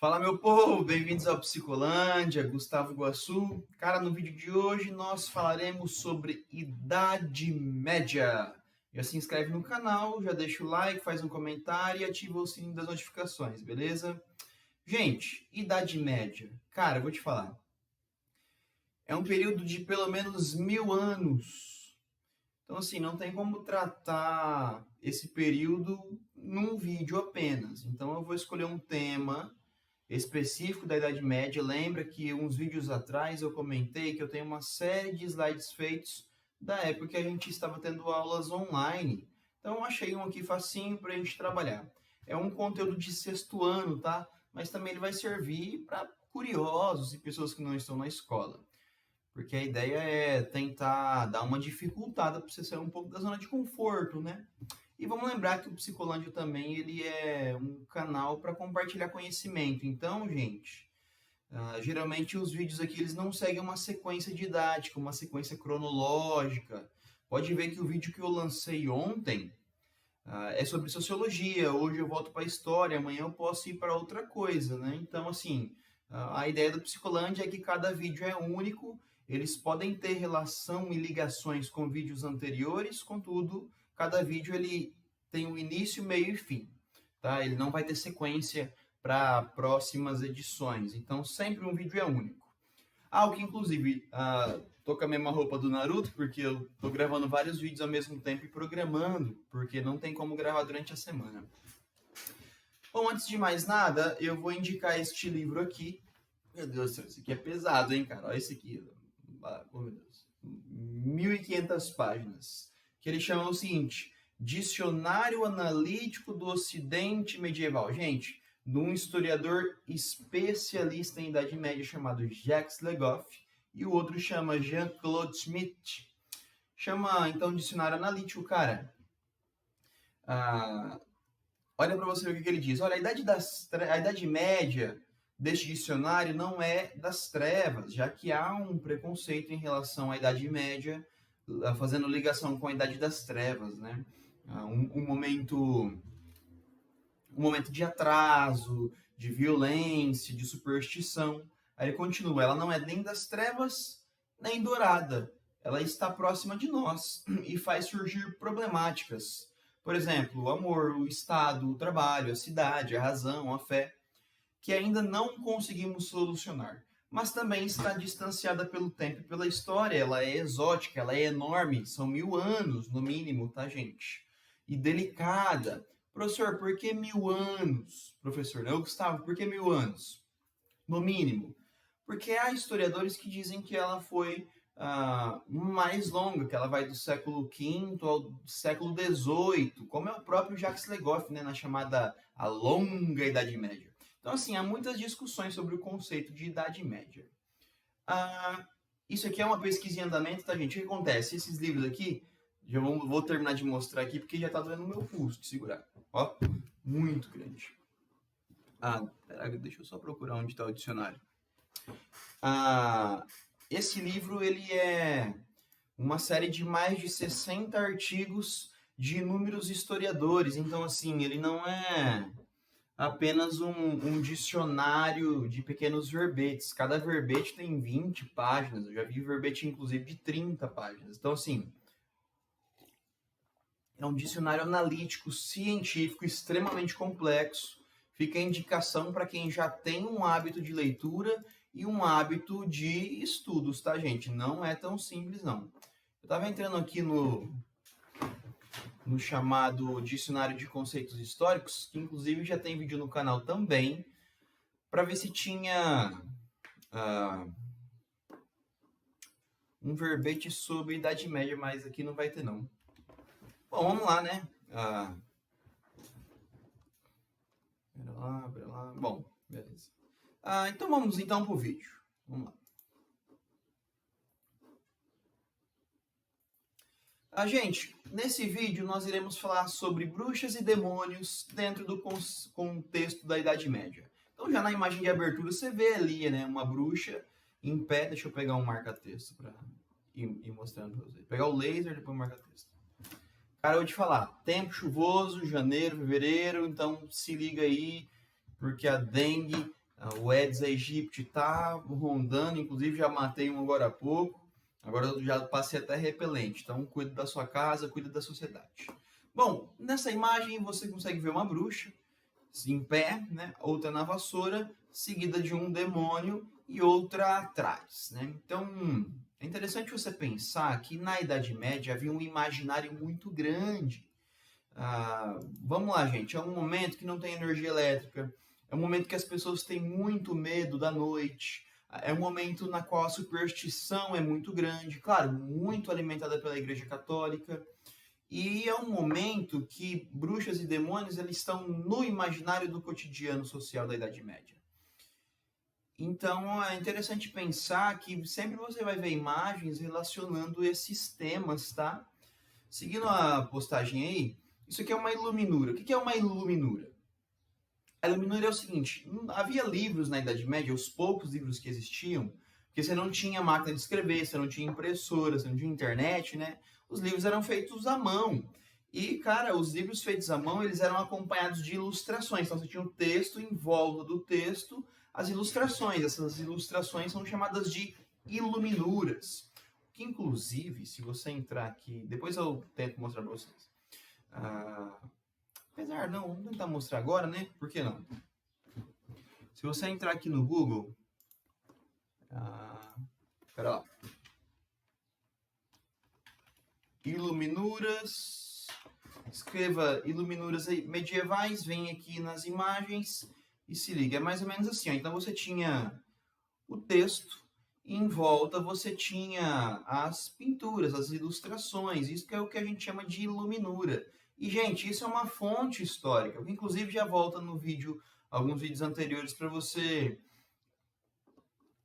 Fala, meu povo, bem-vindos ao Psicolândia, Gustavo Iguaçu. Cara, no vídeo de hoje nós falaremos sobre Idade Média. Já se inscreve no canal, já deixa o like, faz um comentário e ativa o sininho das notificações, beleza? Gente, Idade Média. Cara, eu vou te falar. É um período de pelo menos 1000 anos. Então, assim, não tem como tratar esse período num vídeo apenas. Então, eu vou escolher um tema específico da Idade Média. Lembra que uns vídeos atrás eu comentei que eu tenho uma série de slides feitos da época que a gente estava tendo aulas online. Então eu achei um aqui facinho para a gente trabalhar. É um conteúdo de sexto ano, tá? Mas também ele vai servir para curiosos e pessoas que não estão na escola. Porque a ideia é tentar dar uma dificultada para você sair um pouco da zona de conforto, né? E vamos lembrar que o Psicolândia também ele é um canal para compartilhar conhecimento. Então, gente, geralmente os vídeos aqui eles não seguem uma sequência didática, uma sequência cronológica. Pode ver que o vídeo que eu lancei ontem é sobre sociologia, hoje eu volto para a história, amanhã eu posso ir para outra coisa, né? Então, assim, a ideia do Psicolândia é que cada vídeo é único, eles podem ter relação e ligações com vídeos anteriores, contudo, cada vídeo ele tem um início, meio e fim, tá? Ele não vai ter sequência para próximas edições, então sempre um vídeo é único. O que inclusive, tô com a mesma roupa do Naruto, porque eu tô gravando vários vídeos ao mesmo tempo e programando, porque não tem como gravar durante a semana. Bom, antes de mais nada, eu vou indicar este livro aqui. Meu Deus do céu, esse aqui é pesado, hein, cara? Olha esse aqui. Oh, meu Deus. 1500 páginas. Que ele chama o seguinte: Dicionário Analítico do Ocidente Medieval. Gente, de um historiador especialista em Idade Média chamado Jacques Le Goff, e o outro chama Jean-Claude Schmitt. Chama, então, Dicionário Analítico, cara. Olha para você ver o que ele diz. Olha, a Idade Média deste dicionário não é das trevas, já que há um preconceito em relação à Idade Média, fazendo ligação com a Idade das Trevas, né? Um momento de atraso, de violência, de superstição. Aí ele continua, ela não é nem das trevas, nem dourada. Ela está próxima de nós e faz surgir problemáticas. Por exemplo, o amor, o Estado, o trabalho, a cidade, a razão, a fé, que ainda não conseguimos solucionar. Mas também está distanciada pelo tempo e pela história. Ela é exótica, ela é enorme, são 1000 anos no mínimo, tá, gente? E delicada. Professor, por que 1000 anos? Professor, não, Gustavo, por que 1000 anos? No mínimo. Porque há historiadores que dizem que ela foi mais longa, que ela vai do século V ao século XVIII, como é o próprio Jacques Le Goff, né, na chamada a longa Idade Média. Então, assim, há muitas discussões sobre o conceito de Idade Média. Isso aqui é uma pesquisa em andamento, tá, gente? O que acontece? Esses livros aqui, vou terminar de mostrar aqui, porque já tá doendo o meu pulso de segurar. Ó, muito grande. Peraí, deixa eu só procurar onde está o dicionário. Esse livro, ele é uma série de mais de 60 artigos de inúmeros historiadores. Então, assim, ele não é apenas um dicionário de pequenos verbetes. Cada verbete tem 20 páginas. Eu já vi verbete, inclusive, de 30 páginas. Então, assim, é um dicionário analítico, científico, extremamente complexo. Fica a indicação para quem já tem um hábito de leitura e um hábito de estudos, tá, gente? Não é tão simples, não. Eu estava entrando aqui no chamado Dicionário de Conceitos Históricos, que inclusive já tem vídeo no canal também, para ver se tinha um verbete sobre Idade Média, mas aqui não vai ter, não. Bom, vamos lá, né? Pera lá. Bom, beleza. Então vamos então pro vídeo. Vamos lá. Gente, nesse vídeo nós iremos falar sobre bruxas e demônios dentro do contexto da Idade Média. Então já na imagem de abertura você vê ali, né, uma bruxa em pé. Deixa eu pegar um marca-texto para ir mostrando para vocês. Pegar o laser, depois o marca-texto. Cara, eu vou te falar, tempo chuvoso, janeiro, fevereiro, então se liga aí, porque a dengue O Aedes aegypti está rondando, inclusive já matei um agora há pouco. Agora eu já passei até repelente. Então cuida da sua casa, cuida da sociedade. Bom, nessa imagem você consegue ver uma bruxa em pé, né? Outra na vassoura, seguida de um demônio e outra atrás, né? Então é interessante você pensar que na Idade Média havia um imaginário muito grande. Vamos lá, gente. É um momento que não tem energia elétrica. É um momento que as pessoas têm muito medo da noite. É um momento na qual a superstição é muito grande, claro, muito alimentada pela Igreja Católica. E é um momento que bruxas e demônios eles estão no imaginário do cotidiano social da Idade Média. Então é interessante pensar que sempre você vai ver imagens relacionando esses temas, tá? Seguindo a postagem aí, isso aqui é uma iluminura. O que é uma iluminura? A iluminura é o seguinte: havia livros na Idade Média, os poucos livros que existiam, porque você não tinha máquina de escrever, você não tinha impressora, você não tinha internet, né? Os livros eram feitos à mão. E, cara, os livros feitos à mão, eles eram acompanhados de ilustrações. Então, você tinha um texto, em volta do texto, as ilustrações. Essas ilustrações são chamadas de iluminuras. Que, inclusive, se você entrar aqui... Depois eu tento mostrar para vocês. Apesar, não, vamos tentar mostrar agora, né? Por que não? Se você entrar aqui no Google... Pera lá. Iluminuras. Escreva iluminuras medievais, vem aqui nas imagens e se liga. É mais ou menos assim, ó. Então você tinha o texto e em volta você tinha as pinturas, as ilustrações. Isso que é o que a gente chama de iluminura. E, gente, isso é uma fonte histórica, que inclusive já volta no vídeo, alguns vídeos anteriores, para você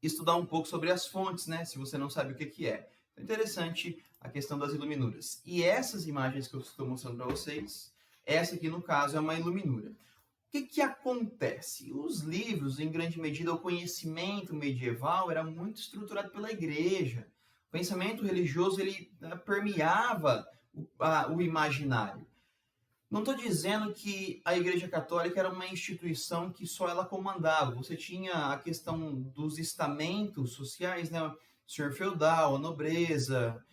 estudar um pouco sobre as fontes, né? Se você não sabe o que é. É interessante a questão das iluminuras. E essas imagens que eu estou mostrando para vocês, essa aqui no caso é uma iluminura. O que acontece? Os livros, em grande medida, o conhecimento medieval era muito estruturado pela igreja. O pensamento religioso ele permeava o imaginário. Não estou dizendo que a Igreja Católica era uma instituição que só ela comandava. Você tinha a questão dos estamentos sociais, né? O senhor feudal, a nobreza.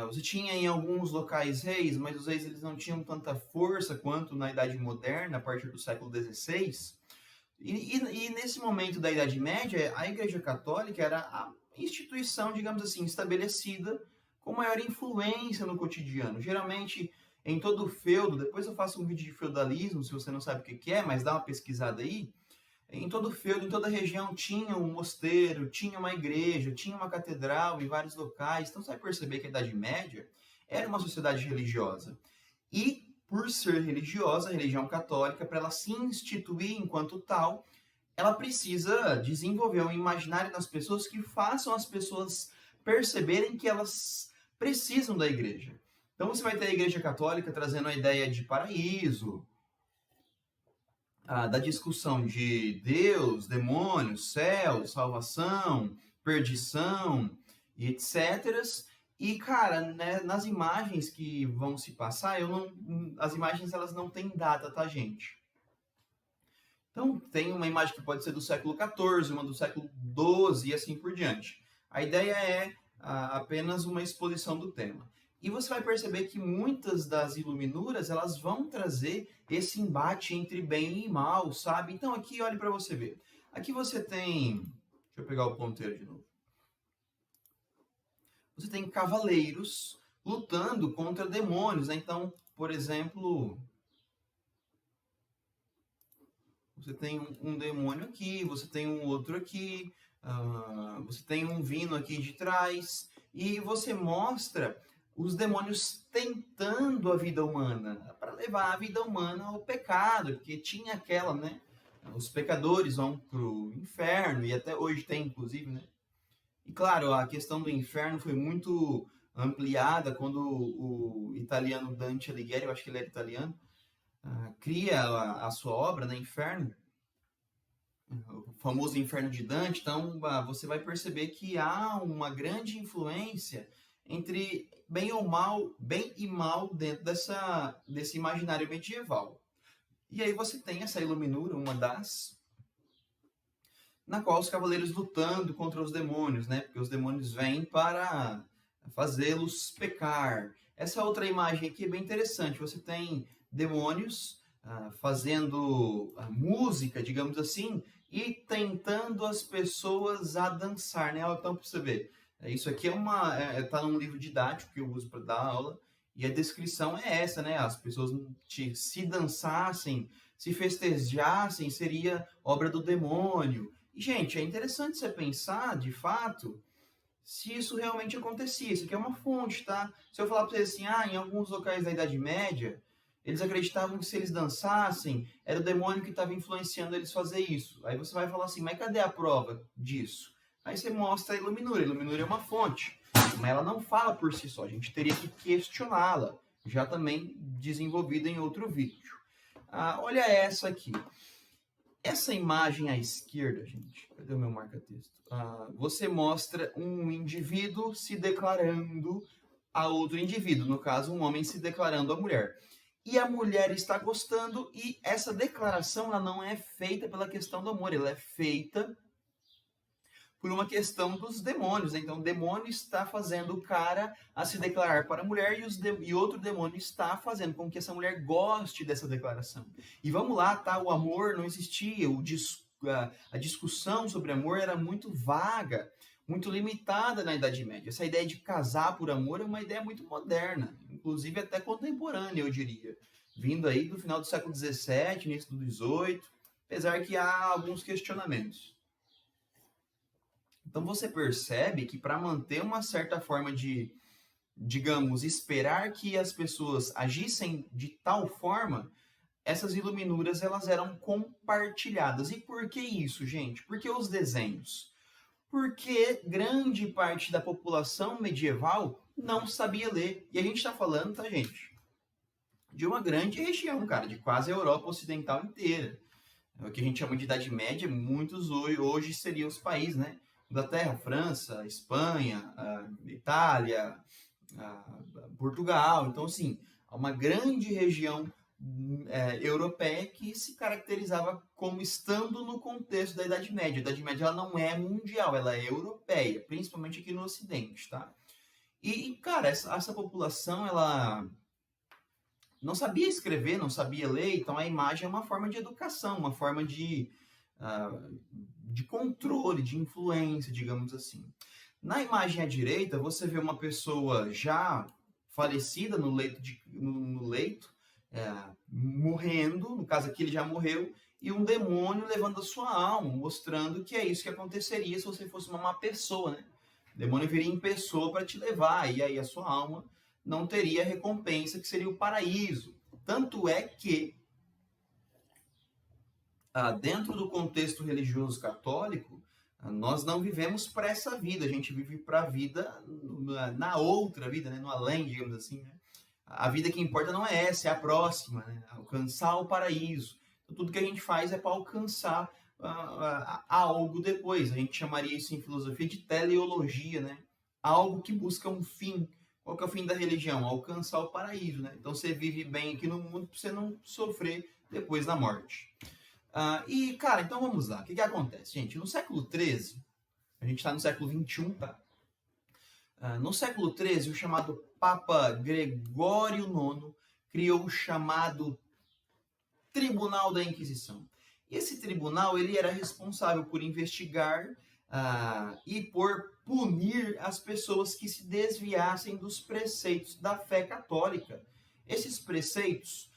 Você tinha em alguns locais reis, mas os reis eles não tinham tanta força quanto na Idade Moderna, a partir do século XVI. E nesse momento da Idade Média, a Igreja Católica era a instituição, digamos assim, estabelecida com maior influência no cotidiano. Geralmente em todo o feudo, depois eu faço um vídeo de feudalismo, se você não sabe o que é, mas dá uma pesquisada aí. Em todo o feudo, em toda a região, tinha um mosteiro, tinha uma igreja, tinha uma catedral em vários locais. Então você vai perceber que a Idade Média era uma sociedade religiosa. E, por ser religiosa, a religião católica, para ela se instituir enquanto tal, ela precisa desenvolver um imaginário nas pessoas que façam as pessoas perceberem que elas precisam da igreja. Então você vai ter a Igreja Católica trazendo a ideia de paraíso, da discussão de Deus, demônios, céu, salvação, perdição, e etc. E, cara, né, nas imagens que vão se passar, as imagens elas não têm data, tá, gente? Então, tem uma imagem que pode ser do século XIV, uma do século XII e assim por diante. A ideia é apenas uma exposição do tema. E você vai perceber que muitas das iluminuras, elas vão trazer esse embate entre bem e mal, sabe? Então aqui, olhe para você ver. Aqui você tem... Deixa eu pegar o ponteiro de novo. Você tem cavaleiros lutando contra demônios, né? Então, por exemplo... Você tem um demônio aqui, você tem um outro aqui, você tem um vino aqui de trás, e você mostra os demônios tentando a vida humana, para levar a vida humana ao pecado, porque tinha aquela, né? Os pecadores vão para o inferno, e até hoje tem, inclusive, né? E claro, a questão do inferno foi muito ampliada quando o italiano Dante Alighieri, eu acho que ele era italiano, cria a sua obra, né, Inferno, o famoso Inferno de Dante. Então você vai perceber que há uma grande influência entre bem e mal dentro desse imaginário medieval. E aí você tem essa iluminura, uma das... na qual os cavaleiros lutando contra os demônios, né? Porque os demônios vêm para fazê-los pecar. Essa outra imagem aqui é bem interessante. Você tem demônios fazendo música, digamos assim, e tentando as pessoas a dançar, né? Então, para você ver, isso aqui tá num livro didático que eu uso para dar aula, e a descrição é essa, né? As pessoas se dançassem, se festejassem, seria obra do demônio. E, gente, é interessante você pensar, de fato, se isso realmente acontecia. Isso aqui é uma fonte, tá? Se eu falar para você assim, em alguns locais da Idade Média, eles acreditavam que se eles dançassem, era o demônio que estava influenciando eles a fazer isso. Aí você vai falar assim, mas cadê a prova disso? Aí você mostra a Iluminura. A Iluminura é uma fonte, mas ela não fala por si só. A gente teria que questioná-la, já também desenvolvida em outro vídeo. Olha essa aqui. Essa imagem à esquerda, gente, cadê o meu marca-texto? Você mostra um indivíduo se declarando a outro indivíduo, no caso, um homem se declarando a mulher. E a mulher está gostando, e essa declaração ela não é feita pela questão do amor, ela é feita por uma questão dos demônios, né? Então, o demônio está fazendo o cara a se declarar para a mulher e outro demônio está fazendo com que essa mulher goste dessa declaração. E vamos lá, tá? O amor não existia, a discussão sobre amor era muito vaga, muito limitada na Idade Média. Essa ideia de casar por amor é uma ideia muito moderna, inclusive até contemporânea, eu diria. Vindo aí do final do século XVII, início do XVIII, apesar que há alguns questionamentos. Então você percebe que para manter uma certa forma de, digamos, esperar que as pessoas agissem de tal forma, essas iluminuras elas eram compartilhadas. E por que isso, gente? Por que os desenhos? Porque grande parte da população medieval não sabia ler. E a gente está falando, tá, gente? De uma grande região, cara, de quase a Europa Ocidental inteira. O que a gente chama de Idade Média, muitos hoje seriam os países, né? Inglaterra, França, Espanha, Itália, Portugal. Então, assim, uma grande região europeia que se caracterizava como estando no contexto da Idade Média. A Idade Média ela não é mundial, ela é europeia, principalmente aqui no Ocidente, tá? E cara, essa população, ela não sabia escrever, não sabia ler, então a imagem é uma forma de educação, uma forma de controle, de influência, digamos assim. Na imagem à direita, você vê uma pessoa já falecida no leito, morrendo, no caso aqui ele já morreu, e um demônio levando a sua alma, mostrando que é isso que aconteceria se você fosse uma má pessoa, né? O demônio viria em pessoa para te levar, e aí a sua alma não teria recompensa, que seria o paraíso. Tanto é que dentro do contexto religioso católico, nós não vivemos para essa vida, a gente vive para a vida na outra vida, né? No além, digamos assim. Né? A vida que importa não é essa, é a próxima, né? Alcançar o paraíso. Então, tudo que a gente faz é para alcançar algo depois. A gente chamaria isso em filosofia de teleologia, né? Algo que busca um fim. Qual que é o fim da religião? Alcançar o paraíso, né? Então você vive bem aqui no mundo para você não sofrer depois da morte. E, cara, então vamos lá. O que acontece? Gente, no século XIII, a gente está no século XXI, tá? No século XIII, o chamado Papa Gregório IX criou o chamado Tribunal da Inquisição. E esse tribunal ele era responsável por investigar e por punir as pessoas que se desviassem dos preceitos da fé católica. Esses preceitos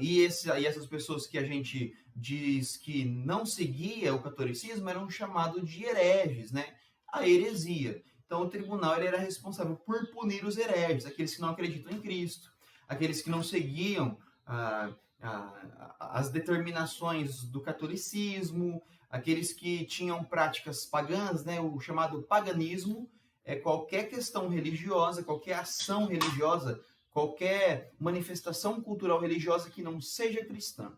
e essas pessoas que a gente diz que não seguia o catolicismo eram chamados de hereges, né? A heresia. Então o tribunal ele era responsável por punir os hereges, aqueles que não acreditam em Cristo, aqueles que não seguiam as determinações do catolicismo, aqueles que tinham práticas pagãs, né? O chamado paganismo é qualquer questão religiosa, qualquer ação religiosa, qualquer manifestação cultural religiosa que não seja cristã.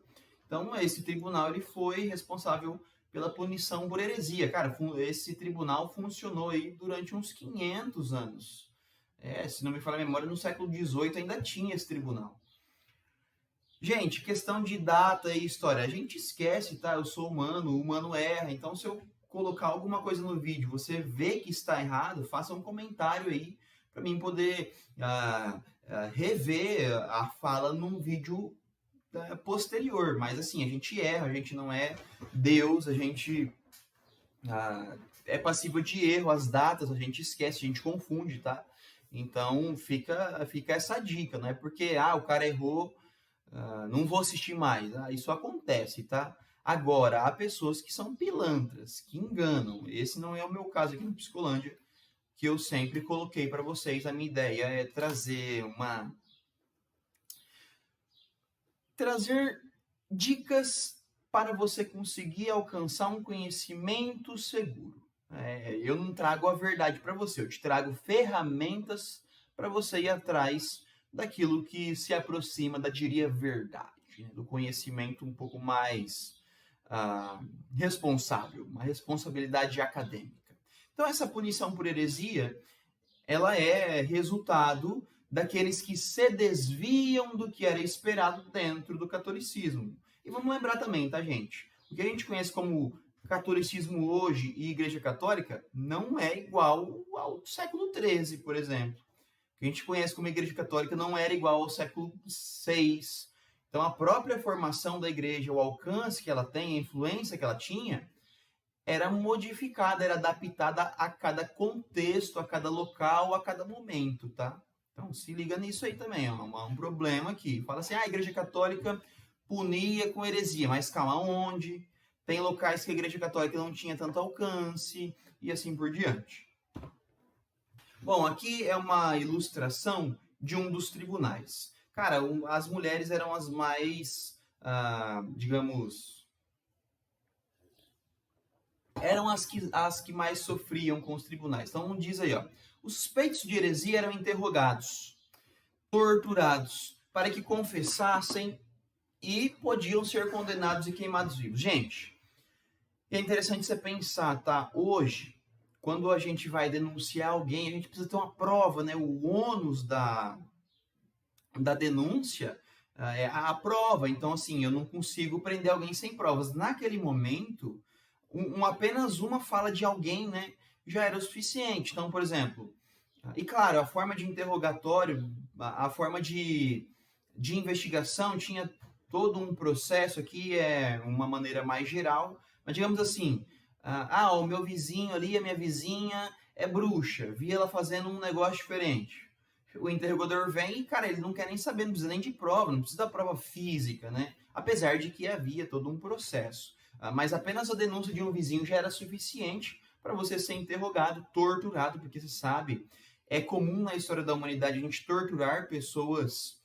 Então, esse tribunal ele foi responsável pela punição por heresia. Cara, esse tribunal funcionou aí durante uns 500 anos. Se não me falha a memória, no século XVIII ainda tinha esse tribunal. Gente, questão de data e história, a gente esquece, tá? Eu sou humano, o humano erra. Então, se eu colocar alguma coisa no vídeo, você vê que está errado, faça um comentário aí para mim poder rever a fala num vídeo posterior. Mas assim, a gente erra, a gente não é Deus, a gente é passível de erro, as datas a gente esquece, a gente confunde, tá? Então fica essa dica, não é porque o cara errou, não vou assistir mais. Isso acontece, tá? Agora, há pessoas que são pilantras, que enganam. Esse não é o meu caso aqui no Psicolândia, que eu sempre coloquei para vocês. A minha ideia é trazer dicas para você conseguir alcançar um conhecimento seguro. Eu não trago a verdade para você, eu te trago ferramentas para você ir atrás daquilo que se aproxima da, diria, verdade, né? Do conhecimento um pouco mais responsável, uma responsabilidade acadêmica. Então, essa punição por heresia, ela é resultado daqueles que se desviam do que era esperado dentro do catolicismo. E vamos lembrar também, tá, gente? O que a gente conhece como catolicismo hoje e Igreja Católica não é igual ao século XIII, por exemplo. O que a gente conhece como Igreja Católica não era igual ao século VI. Então, a própria formação da igreja, o alcance que ela tem, a influência que ela tinha, era modificada, era adaptada a cada contexto, a cada local, a cada momento, tá? Então, se liga nisso aí também, ó, um problema aqui. Fala assim, a Igreja Católica punia com heresia, mas calma, onde? Tem locais que a Igreja Católica não tinha tanto alcance, e assim por diante. Bom, aqui é uma ilustração de um dos tribunais. Cara, as mulheres eram as mais, digamos, eram as que mais sofriam com os tribunais. Então, diz aí, ó, os suspeitos de heresia eram interrogados, torturados, para que confessassem e podiam ser condenados e queimados vivos. Gente, é interessante você pensar, tá? Hoje, quando a gente vai denunciar alguém, a gente precisa ter uma prova, né? O ônus da denúncia é a prova. Então, assim, eu não consigo prender alguém sem provas. Naquele momento, apenas uma fala de alguém, né, já era o suficiente. Então, por exemplo, e claro, a forma de interrogatório, a forma de investigação tinha todo um processo aqui, uma maneira mais geral, mas digamos assim, o meu vizinho ali, a minha vizinha é bruxa, vi ela fazendo um negócio diferente. O interrogador vem e, cara, ele não quer nem saber, não precisa nem de prova, não precisa da prova física, né? Apesar de que havia todo um processo. Mas apenas a denúncia de um vizinho já era suficiente para você ser interrogado, torturado, porque você sabe, é comum na história da humanidade a gente torturar pessoas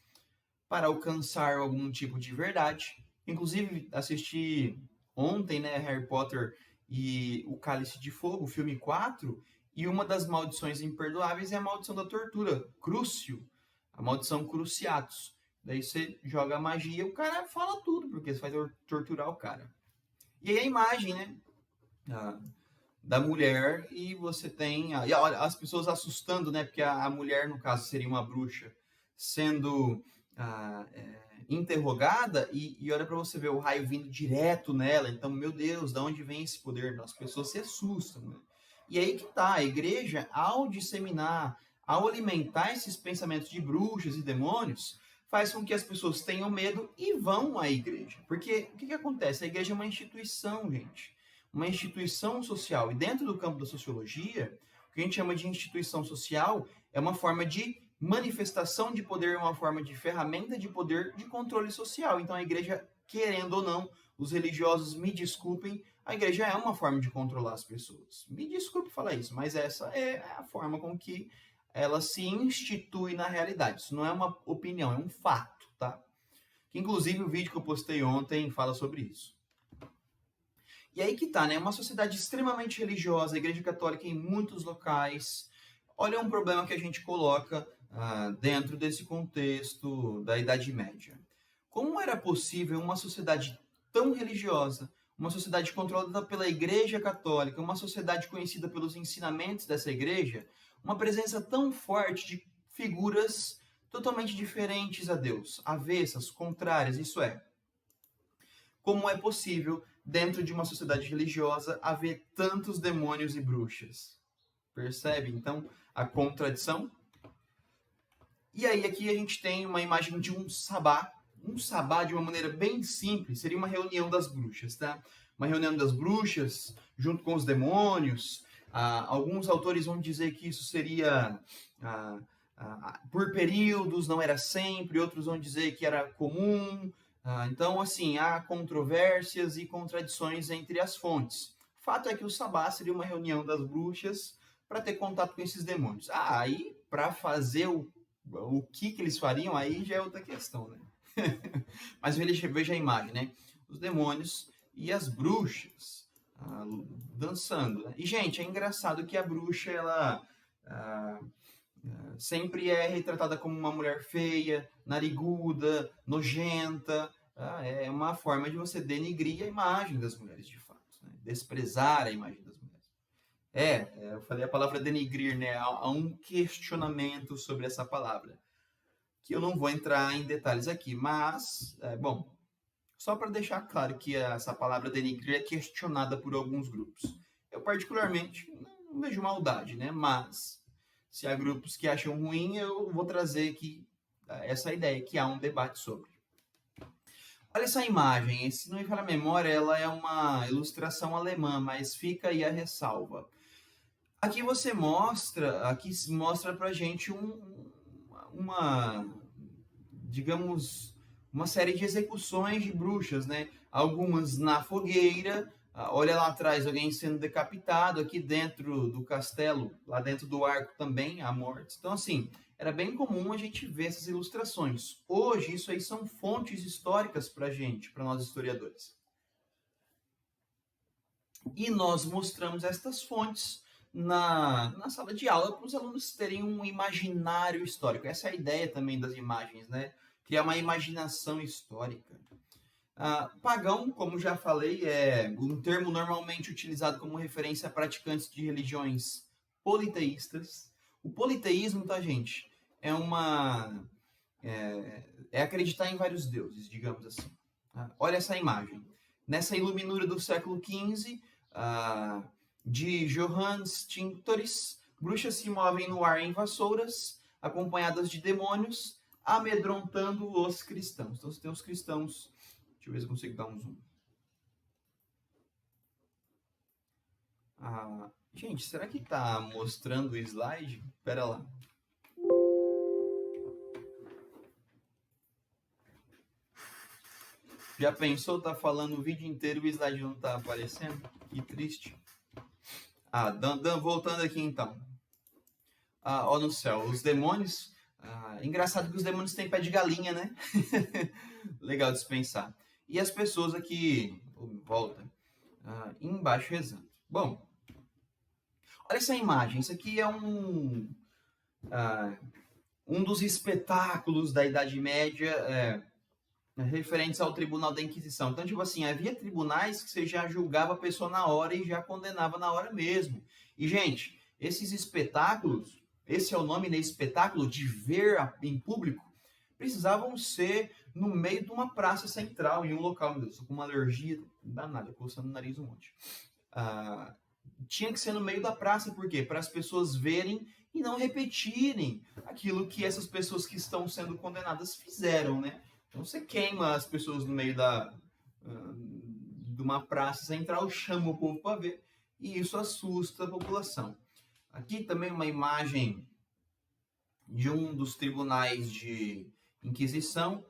para alcançar algum tipo de verdade. Inclusive, assisti ontem, né, Harry Potter e o Cálice de Fogo, o filme 4, e uma das maldições imperdoáveis é a maldição da tortura, Crucio, a maldição Cruciatus. Daí você joga a magia e o cara fala tudo, porque você vai torturar o cara. E aí a imagem, né, da mulher, e você tem as pessoas assustando, né, porque a mulher, no caso, seria uma bruxa, sendo interrogada, e olha para você ver o raio vindo direto nela. Então, meu Deus, de onde vem esse poder? As pessoas se assustam, né? E aí que tá, a igreja, ao disseminar, ao alimentar esses pensamentos de bruxas e demônios, faz com que as pessoas tenham medo e vão à igreja. Porque o que acontece? A igreja é uma instituição, gente. Uma instituição social. E dentro do campo da sociologia, o que a gente chama de instituição social é uma forma de manifestação de poder, uma forma de ferramenta de poder de controle social. Então a igreja, querendo ou não, os religiosos me desculpem, a igreja é uma forma de controlar as pessoas. Me desculpe falar isso, mas essa é a forma com que ela se institui na realidade. Isso não é uma opinião, é um fato, tá? Inclusive o vídeo que eu postei ontem fala sobre isso. E aí que tá, né? Uma sociedade extremamente religiosa, a Igreja Católica em muitos locais. Olha um problema que a gente coloca dentro desse contexto da Idade Média. Como era possível uma sociedade tão religiosa, uma sociedade controlada pela Igreja Católica, uma sociedade conhecida pelos ensinamentos dessa igreja, uma presença tão forte de figuras totalmente diferentes a Deus, avessas, contrárias, isso é. Como é possível, dentro de uma sociedade religiosa, haver tantos demônios e bruxas? Percebe, então, a contradição? E aí, aqui a gente tem uma imagem de um sabá. Um sabá, de uma maneira bem simples, seria uma reunião das bruxas, tá? Uma reunião das bruxas, junto com os demônios. Alguns autores vão dizer que isso seria por períodos, não era sempre. Outros vão dizer que era comum. Então, assim, há controvérsias e contradições entre as fontes. O fato é que o sabá seria uma reunião das bruxas para ter contato com esses demônios. Aí, para fazer o que eles fariam, aí já é outra questão, né? Mas veja a imagem, né? Os demônios e as bruxas dançando, né? E, gente, é engraçado que a bruxa, ela sempre é retratada como uma mulher feia, nariguda, nojenta. É uma forma de você denigrir a imagem das mulheres, de fato, né? Desprezar a imagem das mulheres. Eu falei a palavra denigrir, né? Há um questionamento sobre essa palavra, que eu não vou entrar em detalhes aqui, mas, bom, só para deixar claro que essa palavra denigrir é questionada por alguns grupos. Eu, particularmente, não vejo maldade, né? Mas, se há grupos que acham ruim, eu vou trazer aqui essa ideia, que há um debate sobre. Olha essa imagem, se não me falha a memória, ela é uma ilustração alemã, mas fica aí a ressalva. Aqui mostra pra gente digamos, uma série de execuções de bruxas, né? Algumas na fogueira, olha lá atrás alguém sendo decapitado, aqui dentro do castelo, lá dentro do arco também há mortes. Então, assim, era bem comum a gente ver essas ilustrações. Hoje, isso aí são fontes históricas pra gente, para nós historiadores. E nós mostramos estas fontes na sala de aula para os alunos terem um imaginário histórico. Essa é a ideia também das imagens, né? Criar uma imaginação histórica. Pagão, como já falei, é um termo normalmente utilizado como referência a praticantes de religiões politeístas. O politeísmo, tá, gente? É acreditar em vários deuses, digamos assim. Olha essa imagem. Nessa iluminura do século XV, de Johannes Tinctoris, bruxas se movem no ar em vassouras, acompanhadas de demônios, amedrontando os cristãos. Então, você tem os cristãos. Deixa eu ver se eu consigo dar um zoom. Gente, será que tá mostrando o slide? Pera lá. Já pensou, tá falando o vídeo inteiro e o slide não tá aparecendo? Que triste. Voltando aqui então. Ó no céu, os demônios. Engraçado que os demônios têm pé de galinha, né? Legal de se pensar. E as pessoas aqui, volta, embaixo rezando. Bom, olha essa imagem. Isso aqui é um dos espetáculos da Idade Média referentes ao Tribunal da Inquisição. Então, tipo assim, havia tribunais que você já julgava a pessoa na hora e já condenava na hora mesmo. E, gente, esses espetáculos, esse é o nome, né? Espetáculo de ver em público, precisavam ser no meio de uma praça central, em um local, meu Deus, tô com uma alergia danada, coçando o nariz um monte. Tinha que ser no meio da praça, por quê? Para as pessoas verem e não repetirem aquilo que essas pessoas que estão sendo condenadas fizeram, né? Então você queima as pessoas no meio de uma praça central, chama o povo para ver, e isso assusta a população. Aqui também uma imagem de um dos tribunais de Inquisição.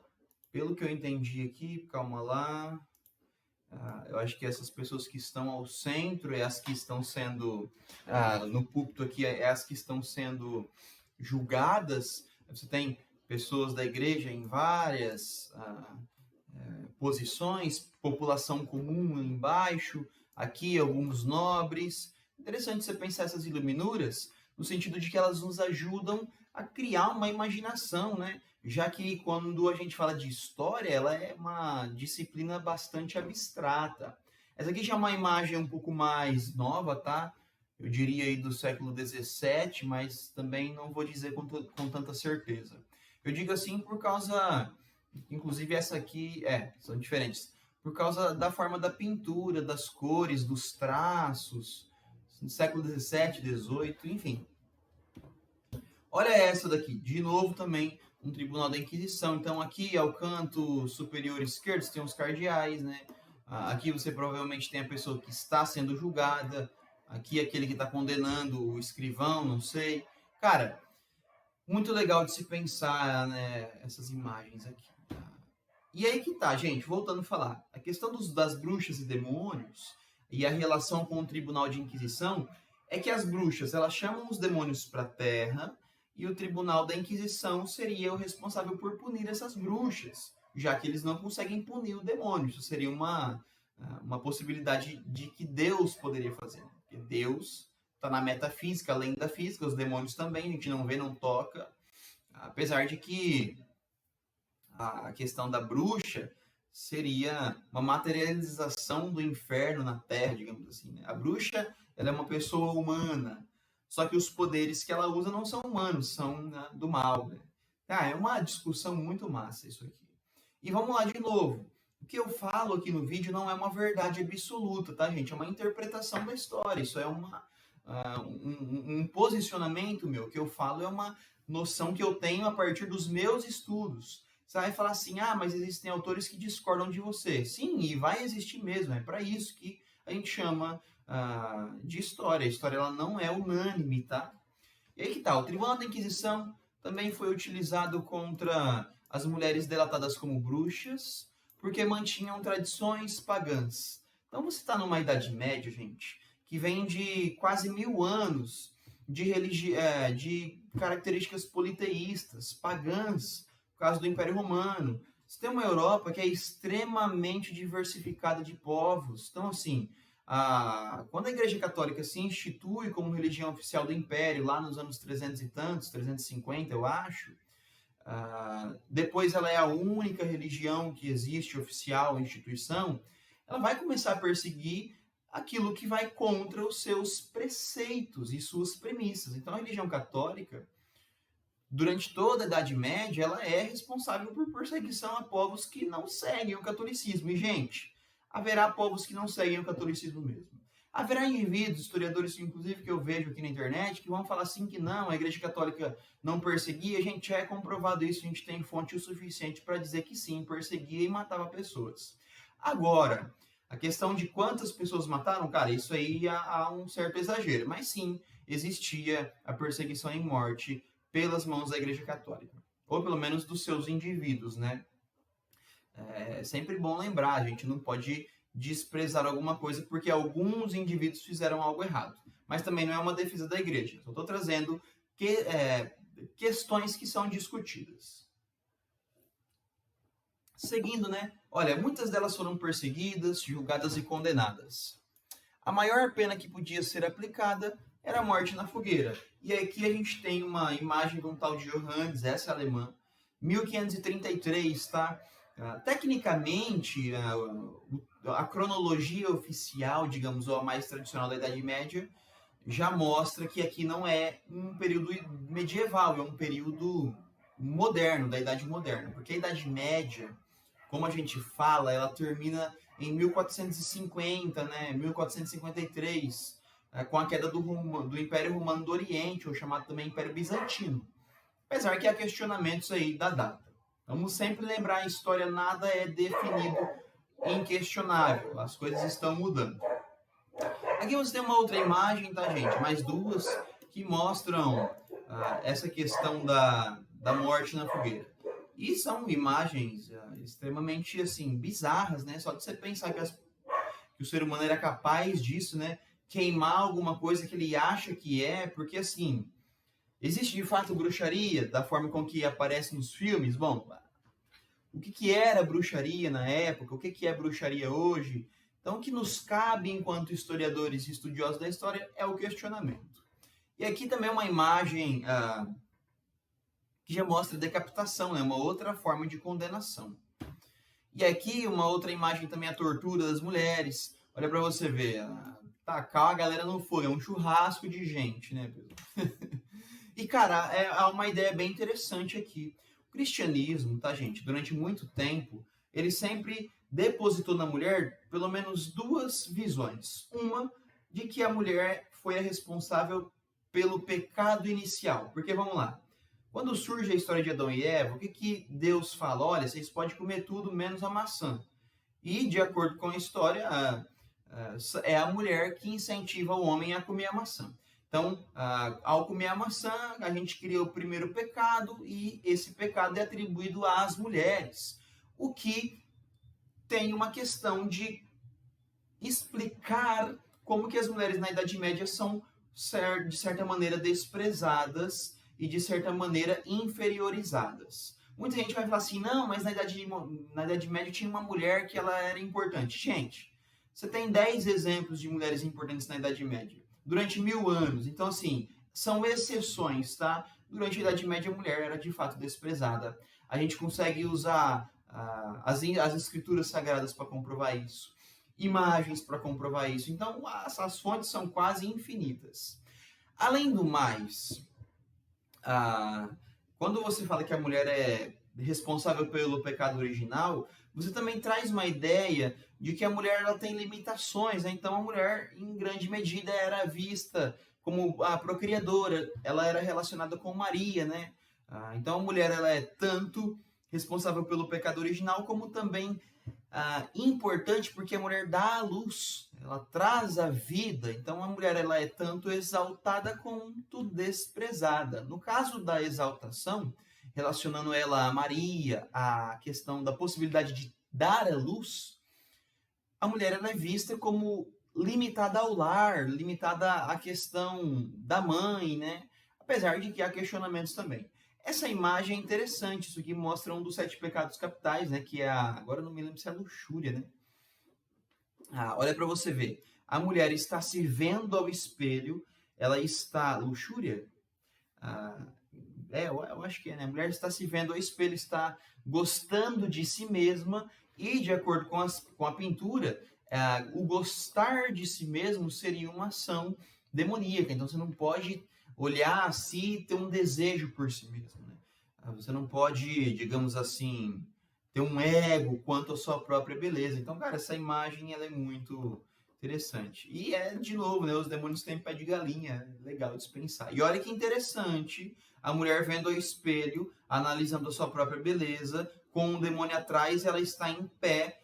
Pelo que eu entendi aqui, calma lá. Eu acho que essas pessoas que estão ao centro é as que estão sendo, no púlpito aqui, é as que estão sendo julgadas. Você tem pessoas da igreja em várias posições, população comum embaixo, aqui alguns nobres. Interessante você pensar essas iluminuras no sentido de que elas nos ajudam a criar uma imaginação, né? Já que quando a gente fala de história, ela é uma disciplina bastante abstrata. Essa aqui já é uma imagem um pouco mais nova, tá? Eu diria aí do século XVII, mas também não vou dizer com tanta certeza. Eu digo assim por causa, inclusive essa aqui, são diferentes, por causa da forma da pintura, das cores, dos traços, do século XVII, XVIII, enfim. Olha essa daqui, de novo também um tribunal da Inquisição. Então aqui ao canto superior esquerdo você tem os cardeais, né? Aqui você provavelmente tem a pessoa que está sendo julgada, aqui aquele que está condenando o escrivão, não sei. Cara, muito legal de se pensar, né, essas imagens aqui. E aí que tá, gente, voltando a falar, a questão das bruxas e demônios e a relação com o tribunal de Inquisição é que as bruxas, elas chamam os demônios para a Terra e o tribunal da Inquisição seria o responsável por punir essas bruxas, já que eles não conseguem punir o demônio. Isso seria uma possibilidade de que Deus poderia fazer. Porque Deus está na metafísica, além da física, os demônios também, a gente não vê, não toca. Apesar de que a questão da bruxa seria uma materialização do inferno na Terra, digamos assim. Né? A bruxa, ela é uma pessoa humana, só que os poderes que ela usa não são humanos, são, né, do mal. Né? É uma discussão muito massa isso aqui. E vamos lá de novo. O que eu falo aqui no vídeo não é uma verdade absoluta, tá, gente? É uma interpretação da história. Isso é um posicionamento meu. O que eu falo é uma noção que eu tenho a partir dos meus estudos. Você vai falar assim, mas existem autores que discordam de você. Sim, e vai existir mesmo. É para isso que a gente chama de história. A história ela não é unânime, tá? E aí que tá, o Tribunal da Inquisição também foi utilizado contra as mulheres delatadas como bruxas, porque mantinham tradições pagãs. Então você está numa Idade Média, gente, que vem de quase 1000 anos de características politeístas, pagãs, por causa do Império Romano. Você tem uma Europa que é extremamente diversificada de povos. Então, assim, quando a Igreja Católica se institui como religião oficial do Império, lá nos anos 300 e tantos, 350, eu acho, depois ela é a única religião que existe oficial, instituição, ela vai começar a perseguir aquilo que vai contra os seus preceitos e suas premissas. Então, a religião católica, durante toda a Idade Média, ela é responsável por perseguição a povos que não seguem o catolicismo. E, gente, haverá povos que não seguem o catolicismo mesmo. Haverá indivíduos, historiadores, inclusive, que eu vejo aqui na internet, que vão falar assim que não, a Igreja Católica não perseguia. A gente já é comprovado isso, a gente tem fonte o suficiente para dizer que sim, perseguia e matava pessoas. Agora, a questão de quantas pessoas mataram, cara, isso aí há um certo exagero. Mas sim, existia a perseguição e morte pelas mãos da Igreja Católica. Ou pelo menos dos seus indivíduos, né? É sempre bom lembrar, a gente não pode desprezar alguma coisa porque alguns indivíduos fizeram algo errado. Mas também não é uma defesa da igreja. Só estou trazendo questões que são discutidas. Seguindo, né? Olha, muitas delas foram perseguidas, julgadas e condenadas. A maior pena que podia ser aplicada era a morte na fogueira. E aqui a gente tem uma imagem de um tal de Johannes, essa é alemã, 1533, tá? Tecnicamente, a cronologia oficial, digamos, ou a mais tradicional da Idade Média, já mostra que aqui não é um período medieval, é um período moderno, da Idade Moderna. Porque a Idade Média, como a gente fala, ela termina em 1450, né, 1453, com a queda do Império Romano do Oriente, ou chamado também Império Bizantino. Apesar que há questionamentos aí da data. Vamos sempre lembrar, a história nada é definido inquestionável, as coisas estão mudando. Aqui você tem uma outra imagem, tá, gente? Mais duas, que mostram essa questão da morte na fogueira. E são imagens extremamente, assim, bizarras, né? Só de você pensar que o ser humano era capaz disso, né? Queimar alguma coisa que ele acha que é, porque, assim, existe de fato bruxaria da forma com que aparece nos filmes? Bom, o que era bruxaria na época? O que é bruxaria hoje? Então, o que nos cabe enquanto historiadores e estudiosos da história é o questionamento. E aqui também uma imagem que já mostra decapitação, né? Uma outra forma de condenação. E aqui uma outra imagem também, a tortura das mulheres. Olha para você ver, tacar a galera no fogo, é um churrasco de gente, né, Pedro? E, cara, há uma ideia bem interessante aqui. O cristianismo, tá, gente, durante muito tempo, ele sempre depositou na mulher pelo menos duas visões. Uma, de que a mulher foi a responsável pelo pecado inicial. Porque, vamos lá, quando surge a história de Adão e Eva, o que Deus fala? Olha, vocês podem comer tudo menos a maçã. E, de acordo com a história, é a mulher que incentiva o homem a comer a maçã. Então, ao comer a maçã, a gente cria o primeiro pecado e esse pecado é atribuído às mulheres. O que tem uma questão de explicar como que as mulheres na Idade Média são, de certa maneira, desprezadas e, de certa maneira, inferiorizadas. Muita gente vai falar assim, não, mas na Idade Média tinha uma mulher que ela era importante. Gente, você tem 10 exemplos de mulheres importantes na Idade Média, durante 1000 anos. Então, assim, são exceções, tá? Durante a Idade Média, a mulher era, de fato, desprezada. A gente consegue usar as escrituras sagradas para comprovar isso, imagens para comprovar isso. Então, as fontes são quase infinitas. Além do mais, quando você fala que a mulher é responsável pelo pecado original, você também traz uma ideia de que a mulher ela tem limitações, né? Então a mulher, em grande medida, era vista como a procriadora, ela era relacionada com Maria, né? Então a mulher ela é tanto responsável pelo pecado original, como também importante porque a mulher dá a luz, ela traz a vida. Então a mulher ela é tanto exaltada quanto desprezada. No caso da exaltação, relacionando ela a Maria, a questão da possibilidade de dar a luz, a mulher ela é vista como limitada ao lar, limitada à questão da mãe, né? Apesar de que há questionamentos também. Essa imagem é interessante, isso aqui mostra um dos 7 pecados capitais, né? Que é agora eu não me lembro se é a luxúria, né? Olha para você ver. A mulher está se vendo ao espelho, ela está... Luxúria? Eu acho que é, né? A mulher está se vendo ao espelho, está gostando de si mesma e, de acordo com a pintura, o gostar de si mesmo seria uma ação demoníaca. Então, você não pode olhar a si e ter um desejo por si mesmo, né? Você não pode, digamos assim, ter um ego quanto à sua própria beleza. Então, cara, essa imagem ela é muito interessante. E de novo, né? Os demônios têm pé de galinha. Legal dispensar. E olha que interessante, a mulher vendo ao espelho, analisando a sua própria beleza, com um demônio atrás, ela está em pé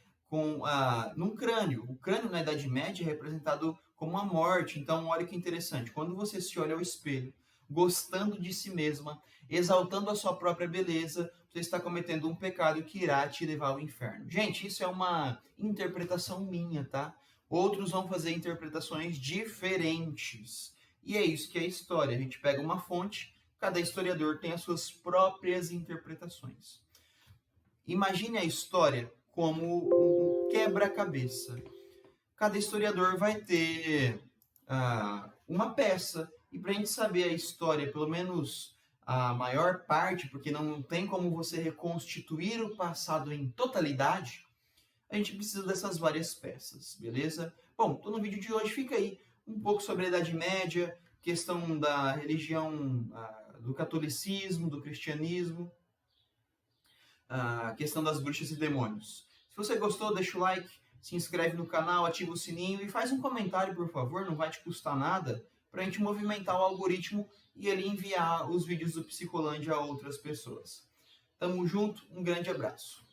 num crânio. O crânio na Idade Média é representado como a morte. Então, olha que interessante. Quando você se olha ao espelho, gostando de si mesma, exaltando a sua própria beleza, você está cometendo um pecado que irá te levar ao inferno. Gente, isso é uma interpretação minha, tá? Outros vão fazer interpretações diferentes. E é isso que é a história. A gente pega uma fonte, cada historiador tem as suas próprias interpretações. Imagine a história como um quebra-cabeça. Cada historiador vai ter uma peça. E para a gente saber a história, pelo menos a maior parte, porque não tem como você reconstituir o passado em totalidade, a gente precisa dessas várias peças, beleza? Bom, então no vídeo de hoje fica aí um pouco sobre a Idade Média, questão da religião, do catolicismo, do cristianismo, a questão das bruxas e demônios. Se você gostou, deixa o like, se inscreve no canal, ativa o sininho e faz um comentário, por favor, não vai te custar nada, para a gente movimentar o algoritmo e ele enviar os vídeos do Psicolândia a outras pessoas. Tamo junto, um grande abraço.